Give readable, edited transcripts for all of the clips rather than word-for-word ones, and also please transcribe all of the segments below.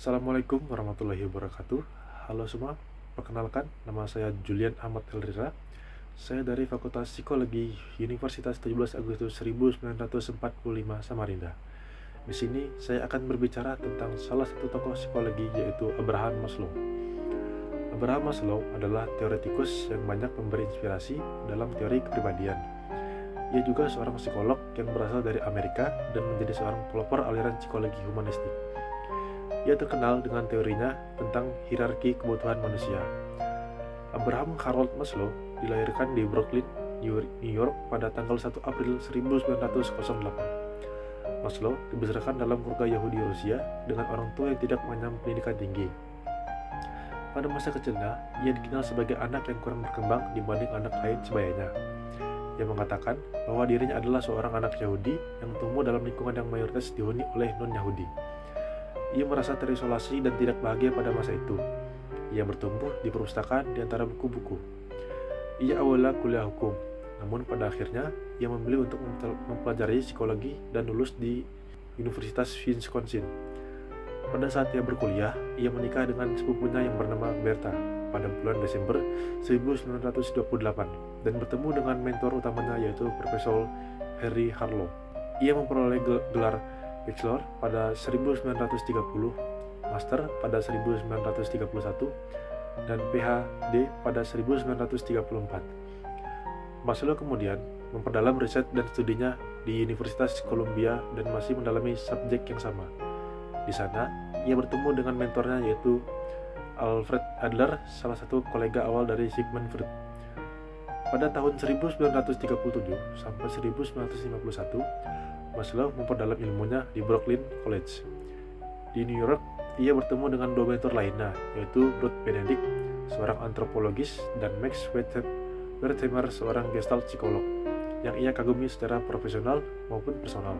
Assalamualaikum warahmatullahi wabarakatuh. Halo semua, perkenalkan nama saya Julian Ahmad Elrira. Saya dari Fakultas Psikologi Universitas 17 Agustus 1945 Samarinda. Di sini saya akan berbicara tentang salah satu tokoh psikologi, yaitu Abraham Maslow. Abraham Maslow adalah teoretikus yang banyak memberi inspirasi dalam teori kepribadian. Ia juga seorang psikolog yang berasal dari Amerika dan menjadi seorang pelopor aliran psikologi humanistik. Ia terkenal dengan teorinya tentang hierarki kebutuhan manusia. Abraham Harold Maslow dilahirkan di Brooklyn, New York pada tanggal 1 April 1908. Maslow dibesarkan dalam keluarga Yahudi Rusia dengan orang tua yang tidak mengenyam pendidikan tinggi. Pada masa kecilnya, ia dikenal sebagai anak yang kurang berkembang dibanding anak lain sebayanya. Ia mengatakan bahwa dirinya adalah seorang anak Yahudi yang tumbuh dalam lingkungan yang mayoritas dihuni oleh non-Yahudi. Ia merasa terisolasi dan tidak bahagia pada masa itu. Ia bertumbuh di perpustakaan di antara buku-buku. Ia awalnya kuliah hukum, namun pada akhirnya ia memilih untuk mempelajari psikologi dan lulus di Universitas Wisconsin. Pada saat ia berkuliah, ia menikah dengan sepupunya yang bernama Bertha pada bulan Desember 1928 dan bertemu dengan mentor utamanya, yaitu Profesor Henry Harlow. Ia memperoleh gelar Bachelor pada 1930, Master pada 1931, dan PhD pada 1934. Maslow kemudian memperdalam riset dan studinya di Universitas Columbia dan masih mendalami subjek yang sama. Di sana, ia bertemu dengan mentornya, yaitu Alfred Adler, salah satu kolega awal dari Sigmund Freud. Pada tahun 1937 sampai 1951, Maslow memperdalam ilmunya di Brooklyn College. Di New York, ia bertemu dengan dua mentor lainnya, yaitu Ruth Benedict, seorang antropologis, dan Max Wertheimer, seorang gestalt psikolog, yang ia kagumi secara profesional maupun personal.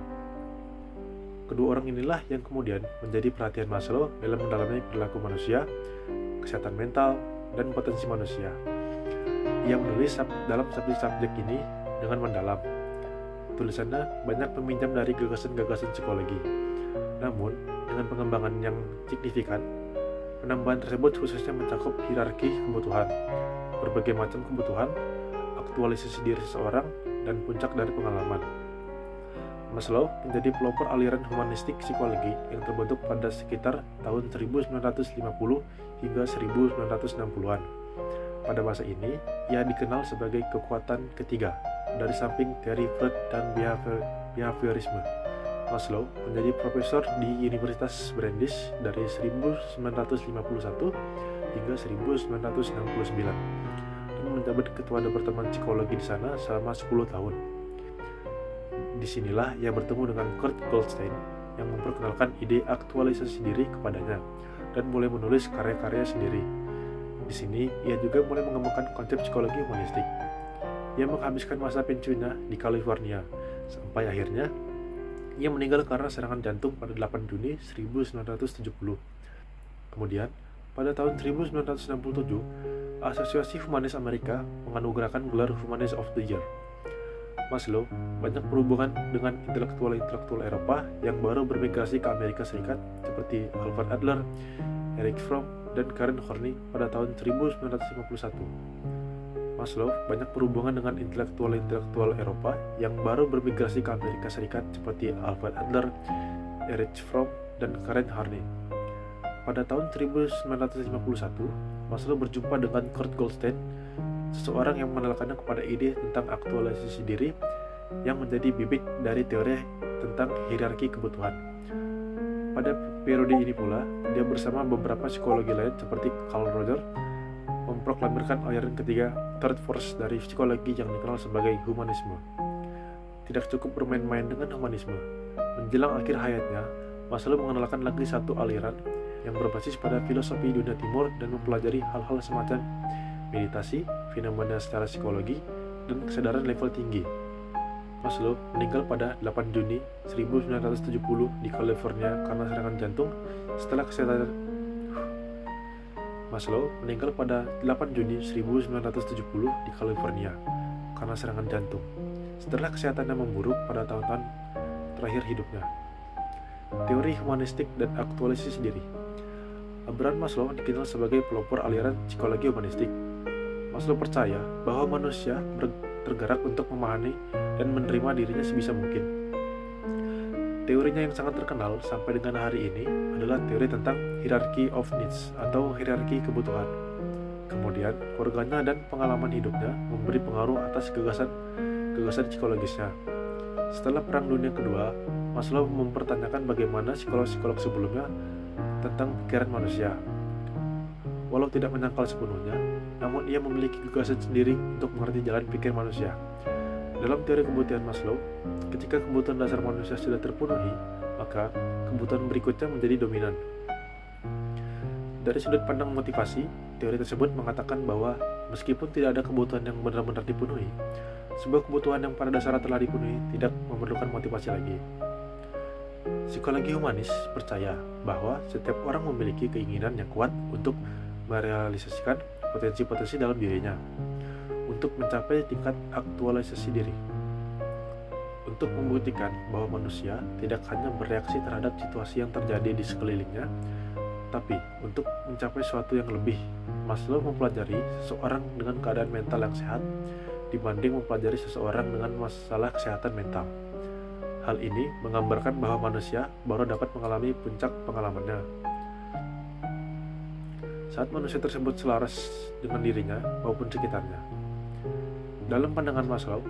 Kedua orang inilah yang kemudian menjadi perhatian Maslow dalam mendalami perilaku manusia, kesehatan mental, dan potensi manusia. Ia menulis dalam subjek ini dengan mendalam. Tulisannya banyak meminjam dari gagasan-gagasan psikologi. Namun, dengan pengembangan yang signifikan, penambahan tersebut khususnya mencakup hierarki kebutuhan, berbagai macam kebutuhan, aktualisasi diri seseorang, dan puncak dari pengalaman. Maslow menjadi pelopor aliran humanistik psikologi yang terbentuk pada sekitar tahun 1950 hingga 1960-an. Pada masa ini, ia dikenal sebagai kekuatan ketiga dari samping teori Freud dan behaviorisme. Maslow menjadi profesor di Universitas Brandeis dari 1951 hingga 1969 dan menjabat ketua departemen psikologi di sana selama 10 tahun. Disinilah ia bertemu dengan Kurt Goldstein yang memperkenalkan ide aktualisasi diri kepadanya dan mulai menulis karya-karya sendiri. Di sini ia juga mulai mengembangkan konsep psikologi humanistik. Ia menghabiskan masa pensiunnya di California, sampai akhirnya ia meninggal karena serangan jantung pada 8 Juni 1970. Kemudian, pada tahun 1967, Asosiasi Humanis Amerika menganugerahkan gelar Humanist of the Year. Maslow banyak berhubungan dengan intelektual-intelektual Eropa yang baru bermigrasi ke Amerika Serikat seperti Alfred Adler, Erich Fromm, dan Karen Horney pada tahun 1951. Maslow banyak berhubungan dengan intelektual-intelektual Eropa yang baru bermigrasi ke Amerika Serikat seperti Alfred Adler, Erich Fromm, dan Karen Horney. Pada tahun 1951, Maslow berjumpa dengan Kurt Goldstein, seseorang yang mengenalkannya kepada ide tentang aktualisasi diri yang menjadi bibit dari teori tentang hierarki kebutuhan. Pada periode ini pula, dia bersama beberapa psikologi lain seperti Carl Rogers memproklamirkan aliran ketiga, third force dari psikologi yang dikenal sebagai humanisme. Tidak cukup bermain-main dengan humanisme. Menjelang akhir hayatnya, Maslow mengenalkan lagi satu aliran yang berbasis pada filosofi dunia timur dan mempelajari hal-hal semacam meditasi, fenomena secara psikologi, dan kesadaran level tinggi. Maslow meninggal pada 8 Juni 1970 di California karena serangan jantung setelah Maslow meninggal pada 8 Juni 1970 di California karena serangan jantung setelah kesehatannya memburuk pada tahun-tahun terakhir hidupnya. Teori humanistik dan aktualisasi diri. Abraham Maslow dikenal sebagai pelopor aliran psikologi humanistik. Maslow percaya bahwa manusia tergerak untuk memahami dan menerima dirinya sebisa mungkin. Teorinya yang sangat terkenal sampai dengan hari ini adalah teori tentang hierarchy of needs atau hierarki kebutuhan. Kemudian, keluarganya dan pengalaman hidupnya memberi pengaruh atas gagasan psikologisnya. Setelah Perang Dunia Kedua, Maslow mempertanyakan bagaimana psikolog-psikolog sebelumnya tentang pikiran manusia. Walau tidak menyangkal sepenuhnya, namun ia memiliki gagasan sendiri untuk mengerti jalan pikir manusia. Dalam teori kebutuhan Maslow, ketika kebutuhan dasar manusia sudah terpenuhi, maka kebutuhan berikutnya menjadi dominan. Dari sudut pandang motivasi, teori tersebut mengatakan bahwa meskipun tidak ada kebutuhan yang benar-benar dipenuhi, sebuah kebutuhan yang pada dasarnya telah dipenuhi tidak memerlukan motivasi lagi. Psikologi humanis percaya bahwa setiap orang memiliki keinginan yang kuat untuk merealisasikan potensi-potensi dalam dirinya, untuk mencapai tingkat aktualisasi diri. Untuk membuktikan bahwa manusia tidak hanya bereaksi terhadap situasi yang terjadi di sekelilingnya, tapi untuk mencapai sesuatu yang lebih, Maslow mempelajari seseorang dengan keadaan mental yang sehat dibanding mempelajari seseorang dengan masalah kesehatan mental. Hal ini menggambarkan bahwa manusia baru dapat mengalami puncak pengalamannya saat manusia tersebut selaras dengan dirinya maupun sekitarnya. Dalam pandangan Maslow,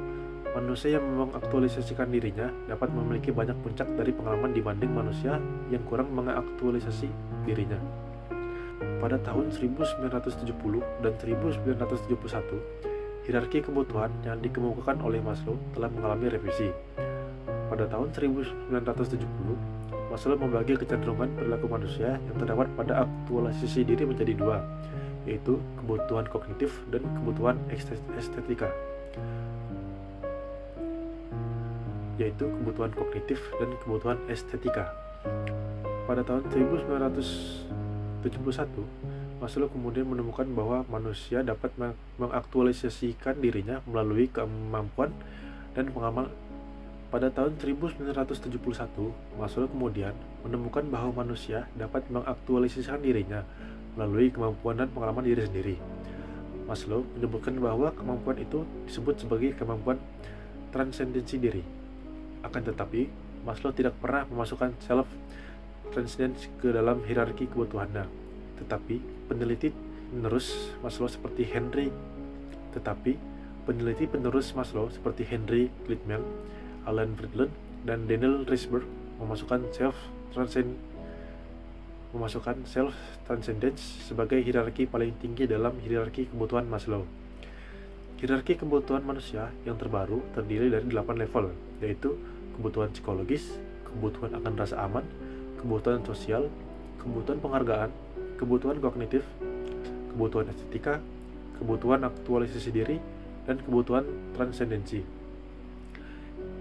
manusia yang mengaktualisasikan dirinya dapat memiliki banyak puncak dari pengalaman dibanding manusia yang kurang mengaktualisasi dirinya. Pada tahun 1970 dan 1971, hierarki kebutuhan yang dikemukakan oleh Maslow telah mengalami revisi. Pada tahun 1970, Maslow membagi kecenderungan perilaku manusia yang terdapat pada aktualisasi diri menjadi dua, yaitu kebutuhan kognitif dan kebutuhan estetika. Pada tahun 1971, Maslow kemudian menemukan bahwa manusia dapat mengaktualisasikan dirinya melalui kemampuan dan pengalaman. Pada tahun 1971, Maslow kemudian menemukan bahwa manusia dapat mengaktualisasikan dirinya melalui kemampuan dan pengalaman diri sendiri. Maslow menyebutkan bahwa kemampuan itu disebut sebagai kemampuan transendensi diri. Akan tetapi, Maslow tidak pernah memasukkan self-transcendence ke dalam hierarki kebutuhannya. Tetapi, peneliti penerus Maslow seperti Henry Gleitman, Alan Friedland, dan Daniel Risberg memasukkan self-transcendence sebagai hierarki paling tinggi dalam hierarki kebutuhan Maslow. Hierarki kebutuhan manusia yang terbaru terdiri dari 8 level, yaitu kebutuhan psikologis, kebutuhan akan rasa aman, kebutuhan sosial, kebutuhan penghargaan, kebutuhan kognitif, kebutuhan estetika, kebutuhan aktualisasi diri, dan kebutuhan transendensi.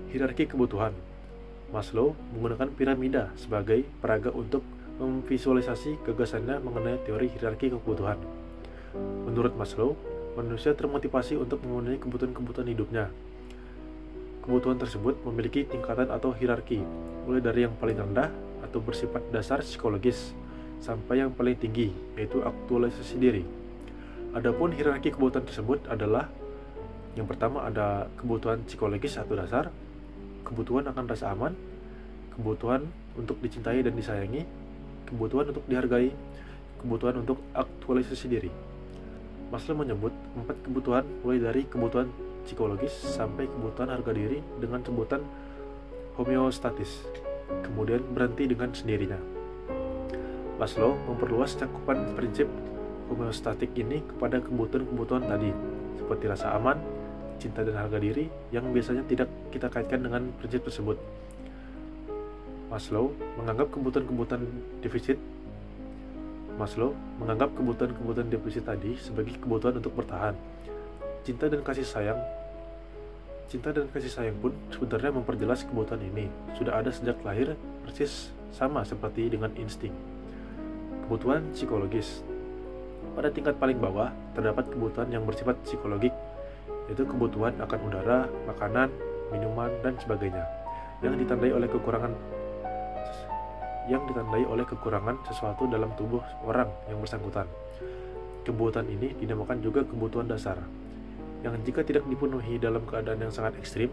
Hierarki kebutuhan. Maslow menggunakan piramida sebagai peraga untuk memvisualisasi gagasannya mengenai teori hierarki kebutuhan. Menurut Maslow, manusia termotivasi untuk memenuhi kebutuhan-kebutuhan hidupnya. Kebutuhan tersebut memiliki tingkatan atau hierarki, mulai dari yang paling rendah atau bersifat dasar psikologis sampai yang paling tinggi, yaitu aktualisasi diri. Adapun hierarki kebutuhan tersebut adalah: yang pertama ada kebutuhan psikologis atau dasar, kebutuhan akan rasa aman, kebutuhan untuk dicintai dan disayangi, kebutuhan untuk dihargai, kebutuhan untuk aktualisasi diri. Maslow menyebut 4 kebutuhan mulai dari kebutuhan psikologis sampai kebutuhan harga diri dengan sebutan homeostatis, kemudian berhenti dengan sendirinya. Maslow memperluas cakupan prinsip homeostatik ini kepada kebutuhan-kebutuhan tadi, seperti rasa aman, cinta dan harga diri yang biasanya tidak kita kaitkan dengan prinsip tersebut. Maslow menganggap kebutuhan-kebutuhan defisit tadi sebagai kebutuhan untuk bertahan. Cinta dan kasih sayang pun sebenarnya memperjelas kebutuhan ini. Sudah ada sejak lahir, persis sama seperti dengan insting. Kebutuhan psikologis. Pada tingkat paling bawah terdapat kebutuhan yang bersifat psikologik, yaitu kebutuhan akan udara, makanan, minuman, dan sebagainya, yang ditandai oleh yang ditandai oleh kekurangan sesuatu dalam tubuh orang yang bersangkutan. Kebutuhan ini dinamakan juga kebutuhan dasar, yang jika tidak dipenuhi dalam keadaan yang sangat ekstrim,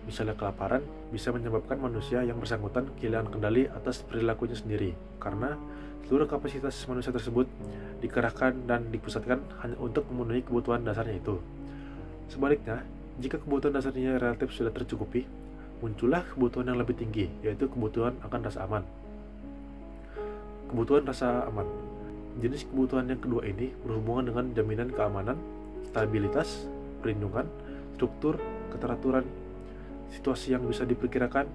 misalnya kelaparan, bisa menyebabkan manusia yang bersangkutan kehilangan kendali atas perilakunya sendiri, karena seluruh kapasitas manusia tersebut dikerahkan dan dipusatkan hanya untuk memenuhi kebutuhan dasarnya itu. Sebaliknya, jika kebutuhan dasarnya relatif sudah tercukupi, muncullah kebutuhan yang lebih tinggi, yaitu kebutuhan akan rasa aman. Kebutuhan rasa aman. Jenis kebutuhan yang kedua ini berhubungan dengan jaminan keamanan, stabilitas, perlindungan, struktur, keteraturan, situasi yang bisa diperkirakan,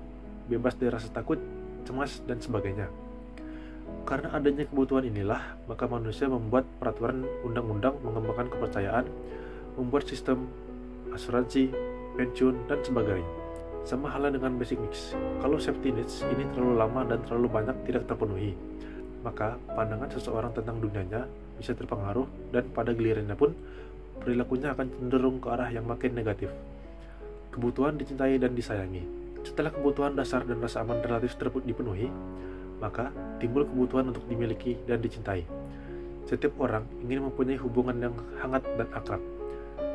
bebas dari rasa takut, cemas, dan sebagainya. Karena adanya kebutuhan inilah, maka manusia membuat peraturan undang-undang, mengembangkan kepercayaan, membuat sistem asuransi, pensiun, dan sebagainya. Sama halnya dengan basic needs. Kalau safety needs ini terlalu lama dan terlalu banyak tidak terpenuhi, maka pandangan seseorang tentang dunianya bisa terpengaruh dan pada gilirannya pun perilakunya akan cenderung ke arah yang makin negatif. Kebutuhan dicintai dan disayangi. Setelah kebutuhan dasar dan rasa aman relatif dipenuhi, maka timbul kebutuhan untuk dimiliki dan dicintai. Setiap orang ingin mempunyai hubungan yang hangat dan akrab,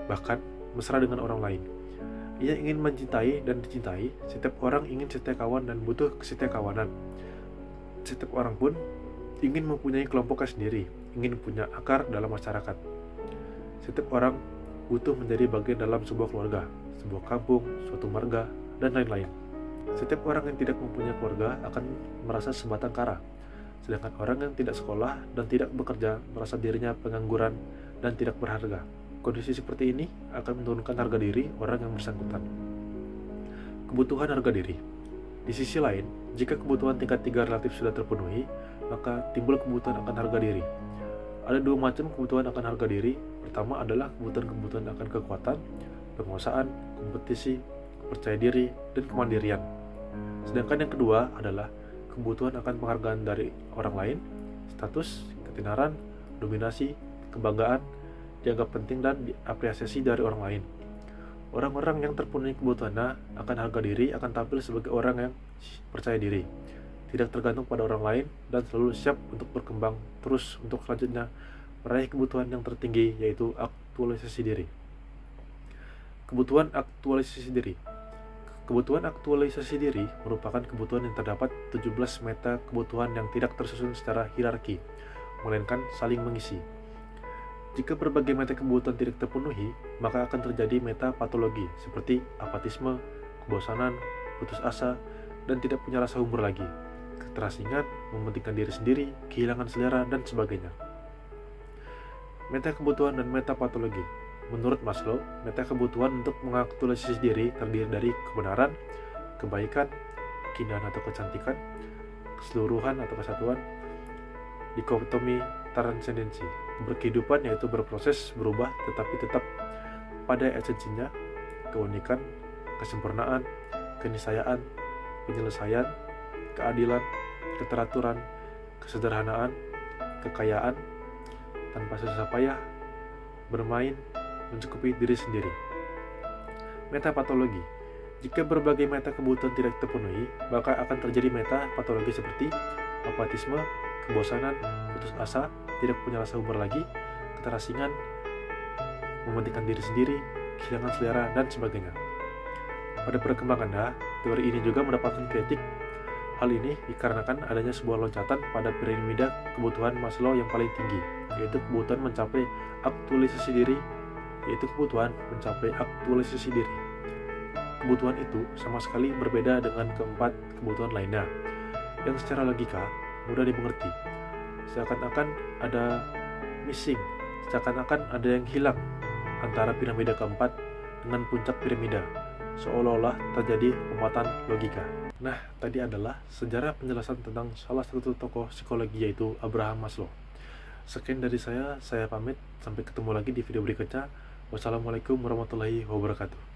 bahkan mesra dengan orang lain. Ia ingin mencintai dan dicintai. Setiap orang ingin setia kawan dan butuh setia kawanan. Setiap orang pun ingin mempunyai kelompoknya sendiri, ingin punya akar dalam masyarakat. Setiap orang butuh menjadi bagian dalam sebuah keluarga, sebuah kampung, suatu marga, dan lain-lain. Setiap orang yang tidak mempunyai keluarga akan merasa sebatang kara, sedangkan orang yang tidak sekolah dan tidak bekerja merasa dirinya pengangguran dan tidak berharga. Kondisi seperti ini akan menurunkan harga diri orang yang bersangkutan. Kebutuhan harga diri. Di sisi lain, jika kebutuhan tingkat 3 relatif sudah terpenuhi, maka timbul kebutuhan akan harga diri. Ada dua macam kebutuhan akan harga diri. Pertama adalah kebutuhan akan kekuatan, penguasaan, kompetisi, percaya diri, dan kemandirian. Sedangkan yang kedua adalah kebutuhan akan penghargaan dari orang lain, status, ketenaran, dominasi, kebanggaan, dianggap penting dan diapresiasi dari orang lain. Orang-orang yang terpenuhi kebutuhannya akan harga diri akan tampil sebagai orang yang percaya diri, tidak tergantung pada orang lain, dan selalu siap untuk berkembang terus untuk selanjutnya meraih kebutuhan yang tertinggi, yaitu aktualisasi diri. Kebutuhan aktualisasi diri. Kebutuhan aktualisasi diri merupakan kebutuhan yang terdapat 17 meta kebutuhan yang tidak tersusun secara hierarki, melainkan saling mengisi. Jika berbagai meta kebutuhan tidak terpenuhi, maka akan terjadi metapatologi seperti apatisme, kebosanan, putus asa, dan tidak punya rasa humor lagi, keterasingan, mementingkan diri sendiri, kehilangan selera, dan sebagainya. Meta kebutuhan dan metapatologi. Menurut Maslow, meta kebutuhan untuk mengaktualisasi diri terdiri dari kebenaran, kebaikan, keindahan atau kecantikan, keseluruhan atau kesatuan, dikotomi transendensi. Berkehidupan yaitu berproses, berubah, tetapi tetap pada esensinya, keunikan, kesempurnaan, keniscayaan, penyelesaian, keadilan, keteraturan, kesederhanaan, kekayaan, tanpa susah payah, bermain, mencukupi diri sendiri. Metapatologi. Jika berbagai meta kebutuhan tidak terpenuhi, maka akan terjadi metapatologi seperti apatisme, kebosanan, putus asa, tidak punya rasa humor lagi, keterasingan, mementingkan diri sendiri, kehilangan selera, dan sebagainya. Pada perkembangannya, teori ini juga mendapatkan kritik. Hal ini dikarenakan adanya sebuah loncatan pada piramida kebutuhan Maslow yang paling tinggi, yaitu kebutuhan mencapai aktualisasi diri, Kebutuhan itu sama sekali berbeda dengan keempat kebutuhan lainnya, yang secara logika mudah dimengerti. Seakan-akan ada yang hilang antara piramida keempat dengan puncak piramida, seolah-olah terjadi lompatan logika. Nah, tadi adalah sejarah penjelasan tentang salah satu tokoh psikologi, yaitu Abraham Maslow. Sekian dari saya pamit, sampai ketemu lagi di video berikutnya. Wassalamualaikum warahmatullahi wabarakatuh.